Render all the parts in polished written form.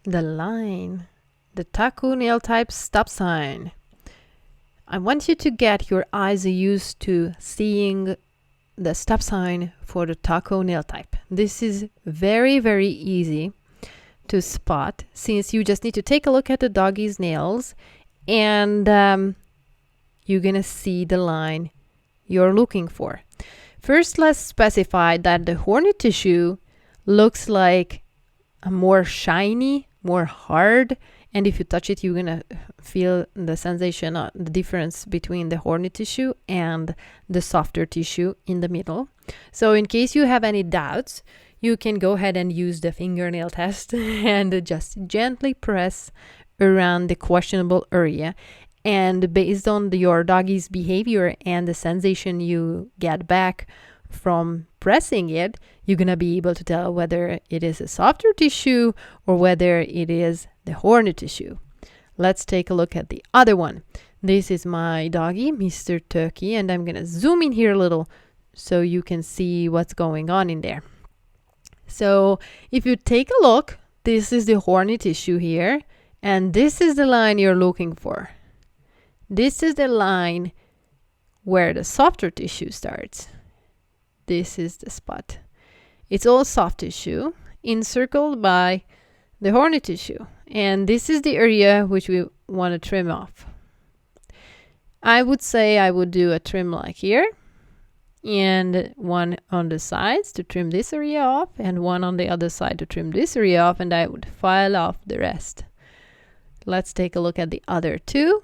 The line, the taco nail type stop sign. I want you to get your eyes used to seeing the stop sign for the taco nail type. This is very, very easy to spot since you just need to take a look at the doggy's nails and you're gonna see the line you're looking for. First, let's specify that the horny tissue looks like a more shiny, more hard, and if you touch it, you're gonna feel the sensation, the difference between the horny tissue and the softer tissue in the middle. So in case you have any doubts, you can go ahead and use the fingernail test and just gently press around the questionable area. And based on your doggy's behavior and the sensation you get back from pressing it, you're going to be able to tell whether it is a softer tissue or whether it is the horny tissue. Let's take a look at the other one. This is my doggy, Mr. Turkey, and I'm going to zoom in here a little so you can see what's going on in there. So if you take a look, this is the horny tissue here, and this is the line you're looking for. This is the line where the softer tissue starts. This is the spot. It's all soft tissue encircled by the horny tissue. And this is the area which we want to trim off. I would say I would do a trim like here, and one on the sides to trim this area off, and one on the other side to trim this area off, and I would file off the rest. Let's take a look at the other two.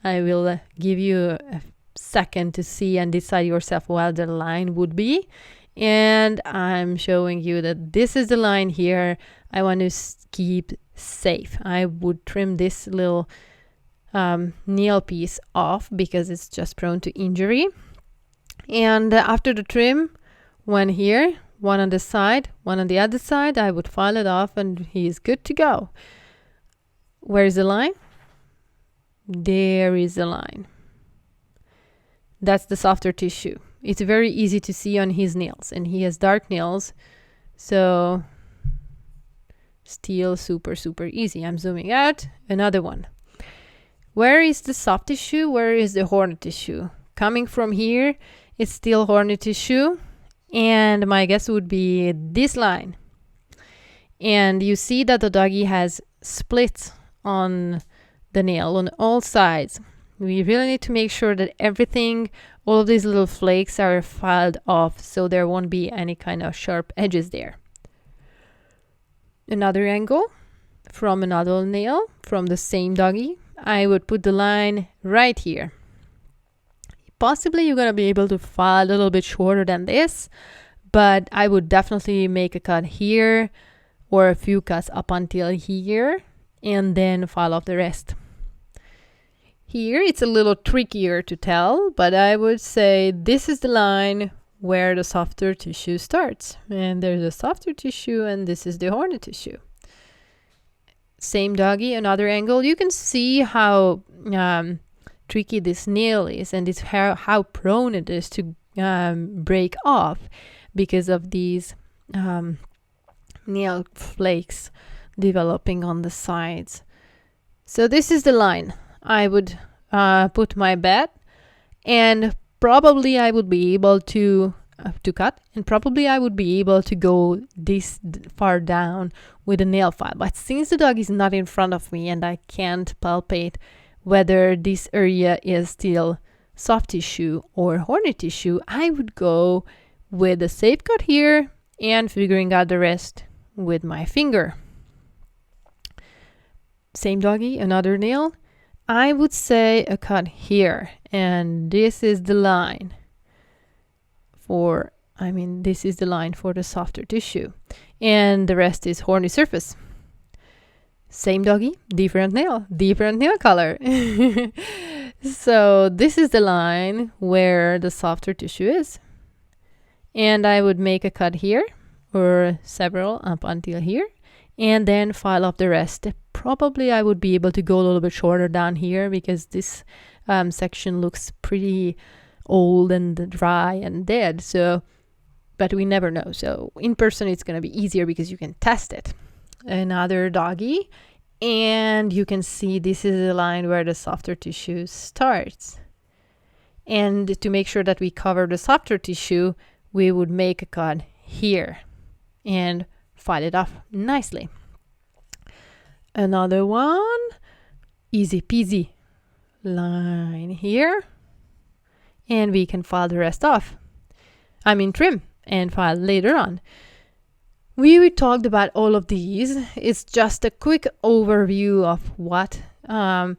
I will give you a second to see and decide yourself what the line would be. And I'm showing you that this is the line here I want to keep safe. I would trim this little nail piece off because it's just prone to injury. And after the trim, one here, one on the side, one on the other side, I would file it off and he's good to go. Where is the line? There is a line. That's the softer tissue. It's very easy to see on his nails, and he has dark nails, so still super, super easy. I'm zooming out. Another one. Where is the soft tissue? Where is the horny tissue? Coming from here, it's still horny tissue, and my guess would be this line. And you see that the doggy has splits on the nail on all sides. We really need to make sure that everything, all of these little flakes are filed off so there won't be any kind of sharp edges there. Another angle from another nail from the same doggy. I would put the line right here. Possibly you're going to be able to file a little bit shorter than this, but I would definitely make a cut here or a few cuts up until here and then file off the rest. Here it's a little trickier to tell, but I would say this is the line where the softer tissue starts. And there's a softer tissue and this is the horny tissue. Same doggy, another angle. You can see how tricky this nail is, and it's how prone it is to break off because of these nail flakes developing on the sides. So this is the line I would put my bet, and probably I would be able to cut, and probably I would be able to go this far down with a nail file. But since the dog is not in front of me and I can't palpate whether this area is still soft tissue or horny tissue, I would go with a safe cut here and figuring out the rest with my finger. Same doggy, another nail. I would say a cut here, and this is the line for, this is the line for the softer tissue, and the rest is horny surface. Same doggy, different nail color. So this is the line where the softer tissue is, and I would make a cut here or several up until here, and then file off the rest. Probably I would be able to go a little bit shorter down here because this section looks pretty old and dry and dead. So, but we never know. So in person it's going to be easier because you can test it. another doggy, and you can see this is the line where the softer tissue starts. And to make sure that we cover the softer tissue, we would make a cut here and file it off nicely. Another one, easy peasy, line here, and we can file the rest off. Trim and file later on. We talked about all of these. It's just a quick overview of what kind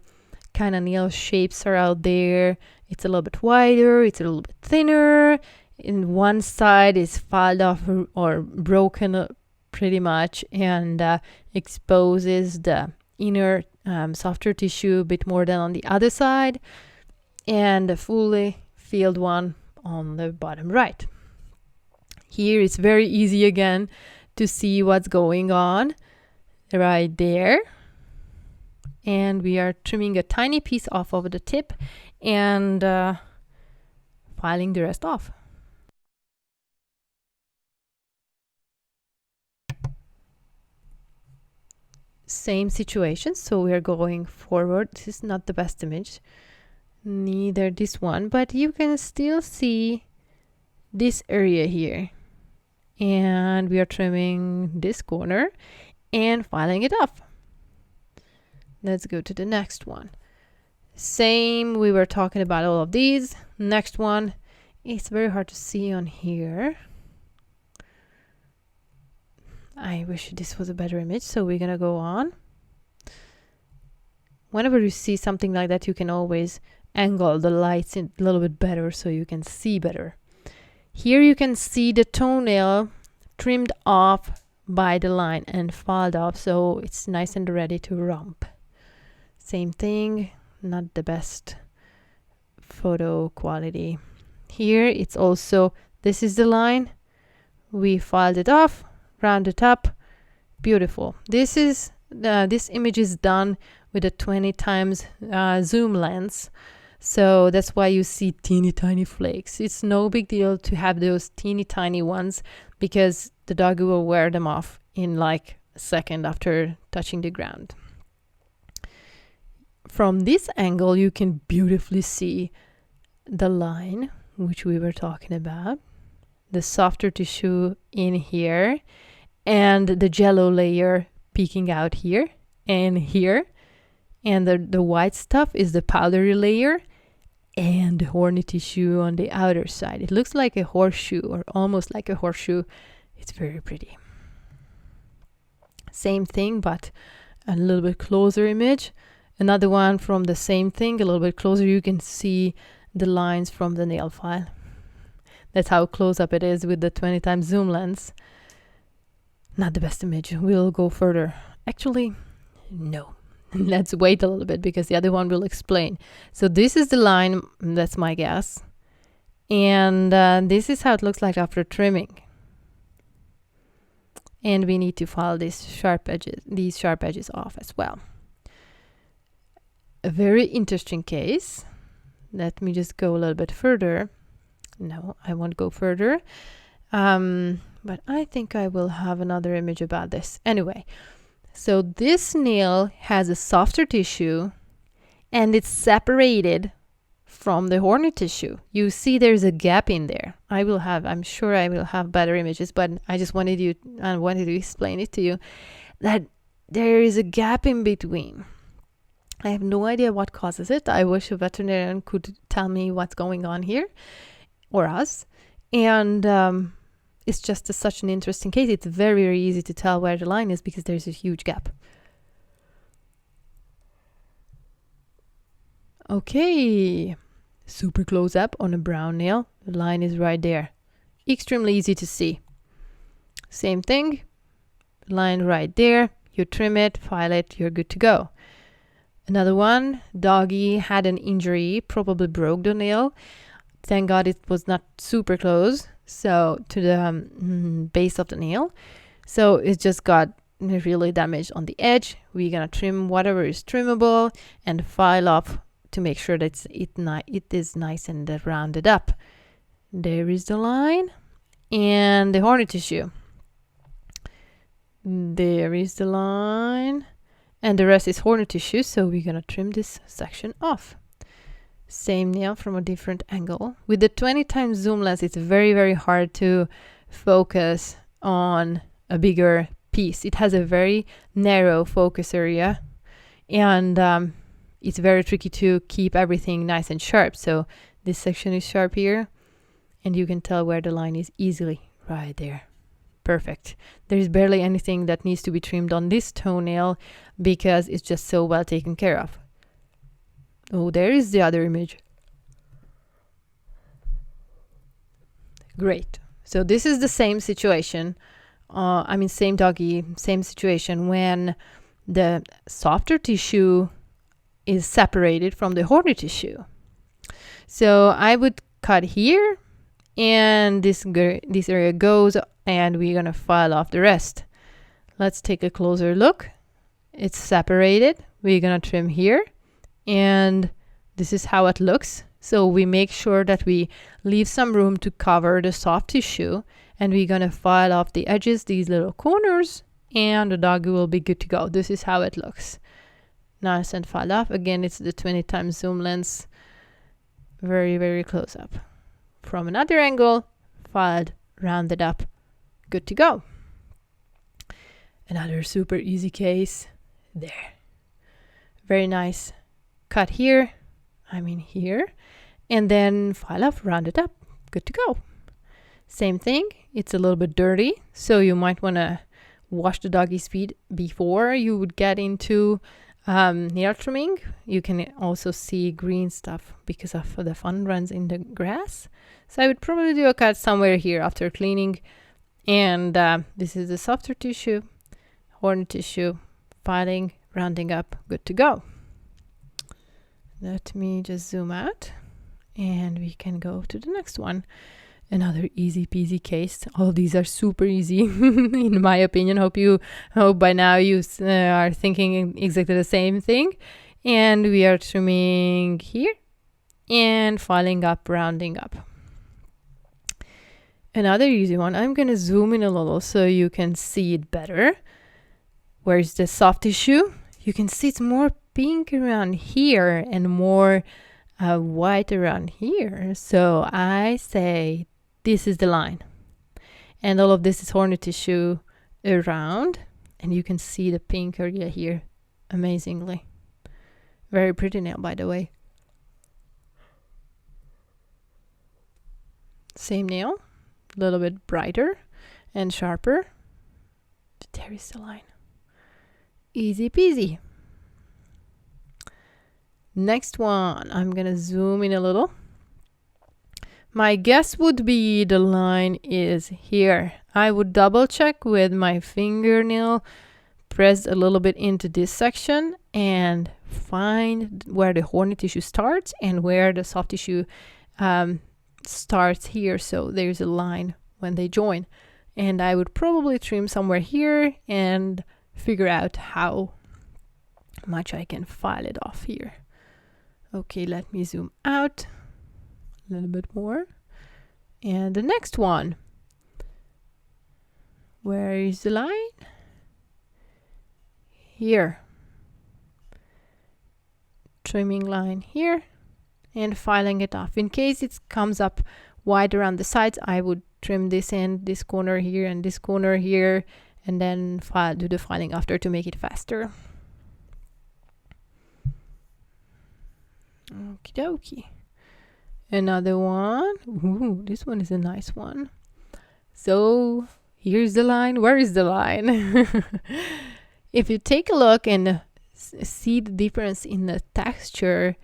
of nail shapes are out there. It's a little bit wider, it's a little bit thinner. In one side is filed off or broken pretty much, and exposes the inner softer tissue a bit more than on the other side, and the fully filled one on the bottom right. Here it's very easy again to see what's going on right there. And we are trimming a tiny piece off of the tip and filing the rest off. Same situation, so we are going forward. This is not the best image, neither this one, but you can still see this area here. And we are trimming this corner and filing it off. Let's go to the next one. Same, we were talking about all of these. Next one, it's very hard to see on here. I wish this was a better image, so we're gonna go on. Whenever you see something like that, you can always angle the lights a little bit better so you can see better. Here you can see the toenail trimmed off by the line and filed off, so it's nice and ready to romp. Same thing, not the best photo quality. Here it's also, this is the line. We filed it off, round it up, beautiful. This image is done with a 20 times zoom lens. So that's why you see teeny tiny flakes. It's no big deal to have those teeny tiny ones because the doggy will wear them off in like a second after touching the ground. From this angle, you can beautifully see the line, which we were talking about, the softer tissue in here, and the jello layer peeking out here and here. And the white stuff is the powdery layer and the horny tissue on the outer side. It looks like a horseshoe or almost like a horseshoe. It's very pretty. Same thing, but a little bit closer image. Another one from the same thing, a little bit closer. You can see the lines from the nail file. That's how close up it is with the 20 times zoom lens. Not the best image. We'll go further. Actually, no. Let's wait a little bit because the other one will explain. So this is the line, that's my guess. And this is how it looks like after trimming. And we need to file these sharp edges off as well. A very interesting case. Let me just go a little bit further. No, I won't go further. But I think I will have another image about this. Anyway. So this nail has a softer tissue and it's separated from the horny tissue. You see there's a gap in there. I'm sure I will have better images, but I just wanted to explain it to you that there is a gap in between. I have no idea what causes it. I wish a veterinarian could tell me what's going on here or us. And it's just such an interesting case. It's very, very easy to tell where the line is because there's a huge gap. Okay, super close up on a brown nail. The line is right there. Extremely easy to see. Same thing, line right there. You trim it, file it, you're good to go. Another one, doggy had an injury, probably broke the nail. Thank God it was not super close. So to the base of the nail. So it just got really damaged on the edge. We're gonna trim whatever is trimmable and file off to make sure that it is nice and rounded up. There is the line and the horny tissue. There is the line. And the rest is horny tissue, so we're gonna trim this section off. Same nail from a different angle. With the 20 times zoom lens, it's very, very hard to focus on a bigger piece. It has a very narrow focus area, and it's very tricky to keep everything nice and sharp. So this section is sharp here, and you can tell where the line is easily right there. Perfect. There's barely anything that needs to be trimmed on this toenail because it's just so well taken care of. Oh, there is the other image. Great. So this is the same situation. Same doggy, same situation when the softer tissue is separated from the horny tissue. So I would cut here, and this area goes, and we're gonna file off the rest. Let's take a closer look. It's separated. We're gonna trim here, and this is how it looks. So we make sure that we leave some room to cover the soft tissue, and we're gonna file off the edges, these little corners, and the doggy will be good to go. This is how it looks. Nice and filed off. Again, it's the 20 times zoom lens. Very, very close up. From another angle, filed, rounded up, good to go. Another super easy case. There. Very nice. Cut here, here, and then file off, round it up, good to go. Same thing, it's a little bit dirty, so you might want to wash the doggy's feet before you would get into nail trimming. You can also see green stuff because of the fun runs in the grass. So I would probably do a cut somewhere here after cleaning. And this is the softer tissue, horny tissue, filing, rounding up, good to go. Let me just zoom out and we can go to the next one. Another easy peasy case. All these are super easy in my opinion. Hope by now you are thinking exactly the same thing. And we are trimming here and filing up, rounding up. Another easy one. I'm going to zoom in a little so you can see it better. Where's the soft tissue? You can see it's more pink around here and more white around here. So I say this is the line. And all of this is horny tissue around. And you can see the pink area here amazingly. Very pretty nail, by the way. Same nail. A little bit brighter and sharper. There is the line. Easy peasy. Next one, I'm gonna zoom in a little. My guess would be the line is here. I would double check with my fingernail, press a little bit into this section and find where the horny tissue starts and where the soft tissue starts here. So there's a line when they join. And I would probably trim somewhere here and figure out how much I can file it off here. Okay, let me zoom out a little bit more. And the next one. Where is the line? Here. Trimming line here and filing it off. In case it comes up wide around the sides, I would trim this end, this corner here and this corner here, and then do the filing after to make it faster. Okie dokie. Another one. Ooh, this one is a nice one. So here's the line. Where is the line? If you take a look and see the difference in the texture,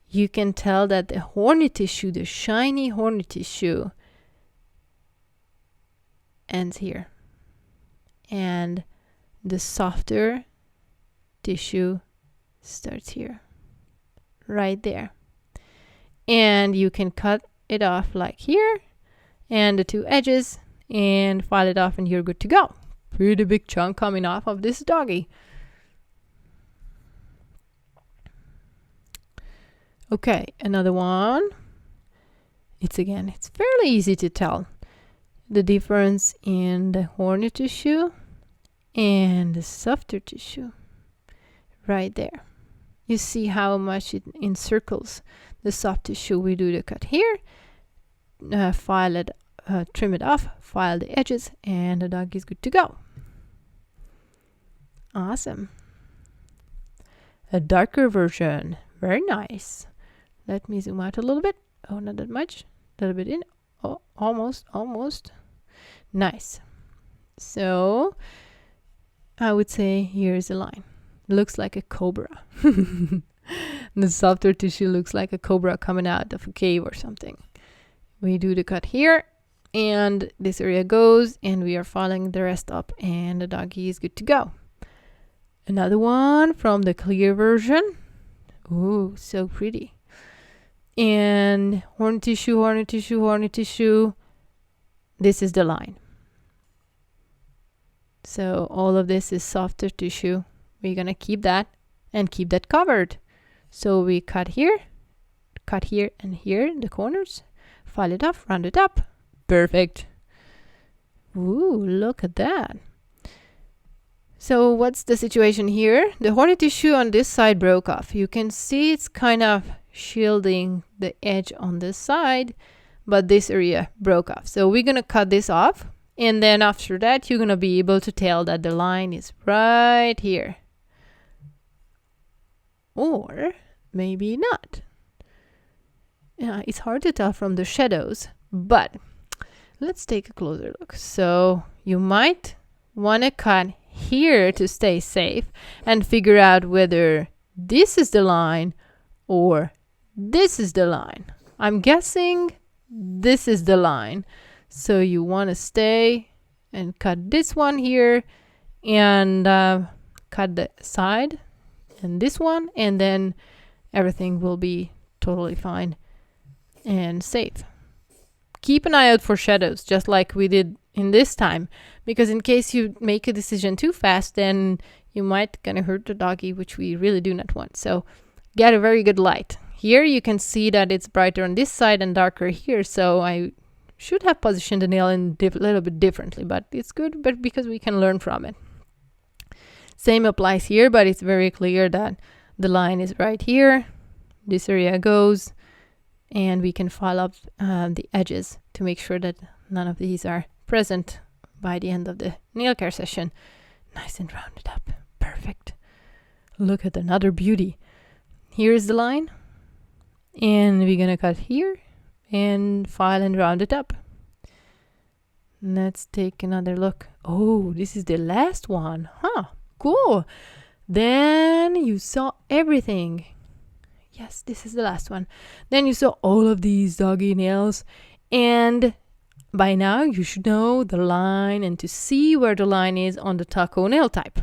you can tell that the horny tissue, the shiny horny tissue, ends here. And the softer tissue starts here. Right there. And you can cut it off like here and the two edges and file it off and you're good to go. Pretty big chunk coming off of this doggy. Okay, another one. It's fairly easy to tell the difference in the horny tissue and the softer tissue right there. You see how much it encircles the soft tissue. We do the cut here, file it, trim it off, file the edges, and the dog is good to go. Awesome. A darker version. Very nice. Let me zoom out a little bit. Oh, not that much. A little bit in. Oh, almost. Nice. So I would say here's a line. Looks like a cobra. The softer tissue looks like a cobra coming out of a cave or something. We do the cut here, and this area goes, and we are filing the rest up, and the doggy is good to go. Another one from the clear version. Ooh, so pretty. And horny tissue. This is the line. So all of this is softer tissue. We're gonna keep that and keep that covered. So we cut here, and here in the corners. File it off, round it up. Perfect. Ooh, look at that. So what's the situation here? The horny tissue on this side broke off. You can see it's kind of shielding the edge on this side, but this area broke off. So we're gonna cut this off, and then after that you're gonna be able to tell that the line is right here. Or maybe not. Yeah, it's hard to tell from the shadows, but let's take a closer look. So you might want to cut here to stay safe and figure out whether this is the line or this is the line. I'm guessing this is the line. So you want to stay and cut this one here and cut the side and this one, and then everything will be totally fine and safe. Keep an eye out for shadows, just like we did in this time, because in case you make a decision too fast, then you might gonna hurt the doggy, which we really do not want. So get a very good light. Here you can see that it's brighter on this side and darker here, so I should have positioned the nail in a little bit differently, but it's good, but because we can learn from it. Same applies here, but it's very clear that the line is right here. This area goes, and we can file up the edges to make sure that none of these are present by the end of the nail care session. Nice and rounded up. Perfect. Look at another beauty. Here's the line, and we're gonna cut here and file and round it up. Let's take another look. Oh, this is the last one. Huh, cool. Then you saw everything. Yes, this is the last one. Then you saw all of these doggy nails, and by now you should know the line and to see where the line is on the taco nail type.